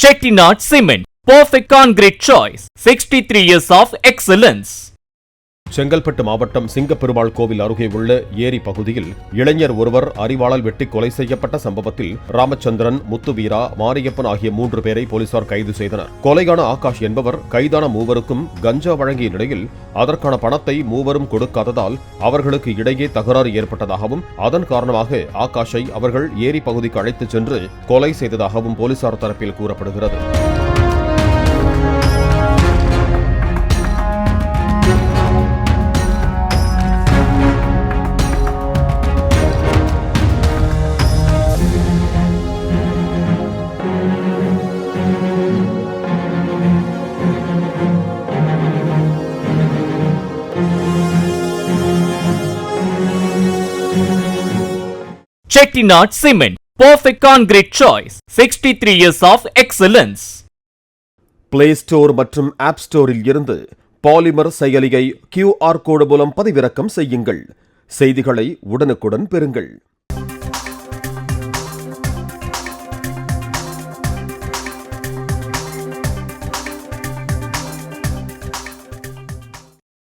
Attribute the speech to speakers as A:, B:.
A: Chettinad Cement, perfect concrete choice. 63 years of excellence.
B: Chengalpattu மாவட்டம் சிங்கப்பெருமாள் கோவில் அருகே உள்ள ஏரி பகுதியில் இளைஞர் ஒருவர் அரிவாளால் வெட்டி கொலை செய்யப்பட்ட சம்பவத்தில் ராமச்சந்திரன், முத்துவீரா, மாரியப்பன் ஆகிய 3 பேரை போலீசார் கைது செய்தனர். கொலையான ஆகாஷ் என்பவர் கைதான மூவருக்கும் கஞ்சா வழங்கிய நிலையில் அதற்கான பணத்தை மூவரும் கொடுக்காததால் அவர்களுக்கு இடையே தகராறு ஏற்பட்டதாகவும் அதன் காரணமாக ஆகாஷை அவர்கள் ஏரி பகுதிக்கு அழைத்துச் சென்று கொலை செய்ததாகவும் போலீசார் தரப்பில் கூறப்படுகிறது.
A: Chettinad Cement, perfect concrete choice. 63 years of excellence.
B: Play store மற்றும் ஆப் ஸ்டோரில் இருந்து பாலிமர் செயலியை QR கோடு மூலம் பதிவிறக்கம் செய்யுங்கள். செய்திகளை உடனுக்குடன் பெறுங்கள்.